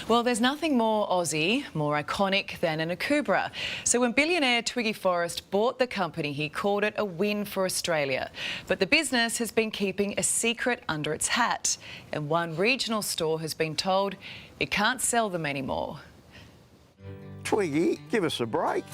Well, there's nothing more Aussie, more iconic than an Akubra. So when billionaire Twiggy Forrest bought the company, he called it a win for Australia. But the business has been keeping a secret under its hat, and one regional store has been told it can't sell them anymore. Twiggy, give us a break.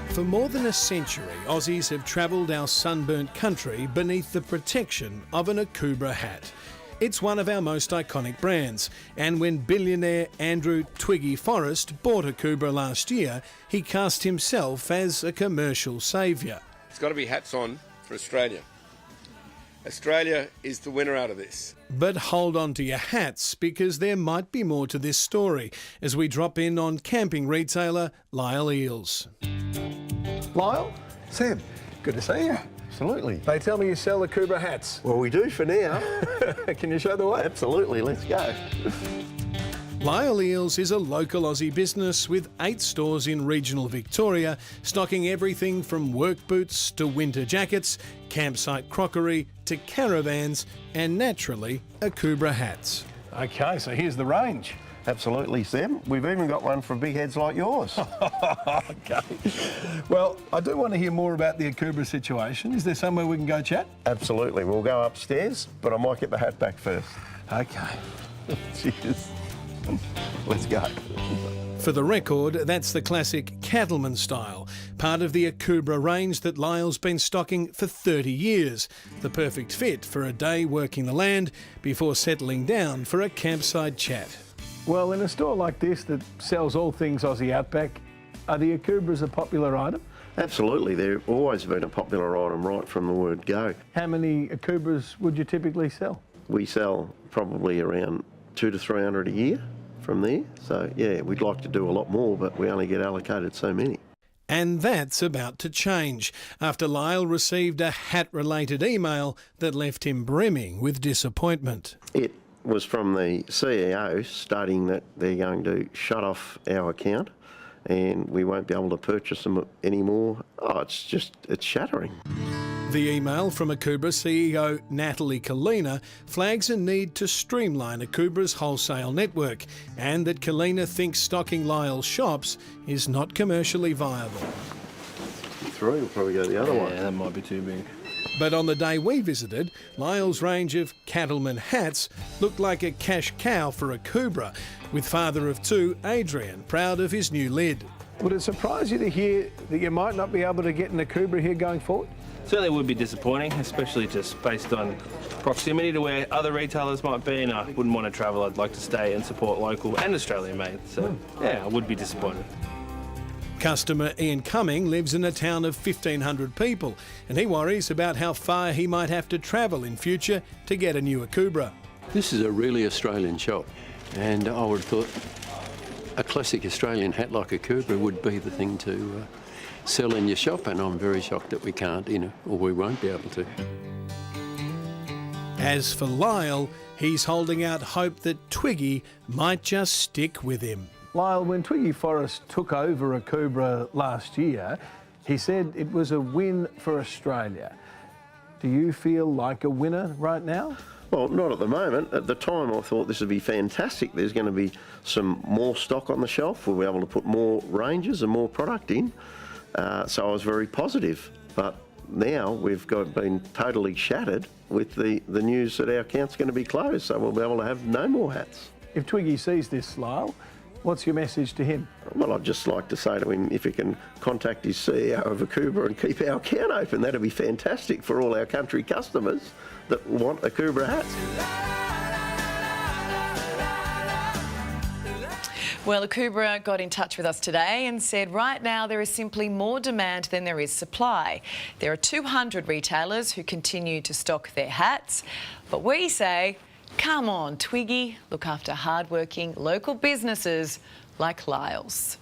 For more than a century, Aussies have travelled our sunburnt country beneath the protection of an Akubra hat. It's one of our most iconic brands, and when billionaire Andrew Twiggy Forrest bought Akubra last year, he cast himself as a commercial saviour. It's got to be hats on for Australia. Australia is the winner out of this. But hold on to your hats, because there might be more to this story as we drop in on camping retailer Lyle Eels. Lyle? Sam, Good to see you. absolutely. They tell me you sell Akubra hats. Well, we do for now. Can you show the way? Absolutely, let's go. Lyle Eels is a local Aussie business with 8 stores in regional Victoria, stocking everything from work boots to winter jackets, campsite crockery to caravans, and naturally, Akubra hats. Okay, so here's the range. Absolutely, Sam. We've even got one for big heads like yours. Okay. Well, I do want to hear more about the Akubra situation. Is there somewhere we can go chat? Absolutely. We'll go upstairs, but I might get the hat back first. Okay. Cheers. Let's go. For the record, that's the classic cattleman style, part of the Akubra range that Lyle's been stocking for 30 years. The perfect fit for a day working the land before settling down for a campsite chat. Well, in a store like this that sells all things Aussie Outback, are the Akubras a popular item? Absolutely. They've always been a popular item right from the word go. How many Akubras would you typically sell? We sell probably around 200 to 300 a year from there. So, yeah, we'd like to do a lot more, but we only get allocated so many. And that's about to change after Lyle received a hat-related email that left him brimming with disappointment. It was from the CEO stating that they're going to shut off our account and we won't be able to purchase them anymore. Oh, it's shattering. The email from Akubra CEO Natalie Kalina flags a need to streamline Akubra's wholesale network and that Kalina thinks stocking Lyle's shops is not commercially viable. Through, we'll probably go the other way. Yeah, that might be too big. But on the day we visited, Lyle's range of cattleman hats looked like a cash cow for Akubra, with father of 2, Adrian, proud of his new lid. Would it surprise you to hear that you might not be able to get an Akubra here going forward? Certainly would be disappointing, especially just based on proximity to where other retailers might be, and I wouldn't want to travel. I'd like to stay and support local and Australian made. So, yeah, I would be disappointed. Customer Ian Cumming lives in a town of 1,500 people, and he worries about how far he might have to travel in future to get a new Akubra. This is a really Australian shop, and I would have thought a classic Australian hat like Akubra would be the thing to sell in your shop, and I'm very shocked that we can't, or we won't be able to. As for Lyle, he's holding out hope that Twiggy might just stick with him. Lyle, when Twiggy Forrest took over Akubra last year, he said it was a win for Australia. Do you feel like a winner right now? Well, not at the moment. At the time, I thought this would be fantastic. There's going to be some more stock on the shelf. We'll be able to put more ranges and more product in. So I was very positive. But now we've been totally shattered with the news that our account's going to be closed. So we'll be able to have no more hats. If Twiggy sees this, Lyle, what's your message to him? Well, I'd just like to say to him, if he can contact his CEO of Akubra and keep our account open, that'd be fantastic for all our country customers that want Akubra hats. Well, Akubra got in touch with us today and said right now there is simply more demand than there is supply. There are 200 retailers who continue to stock their hats, but we say, come on, Twiggy, look after hard-working local businesses like Lyle's.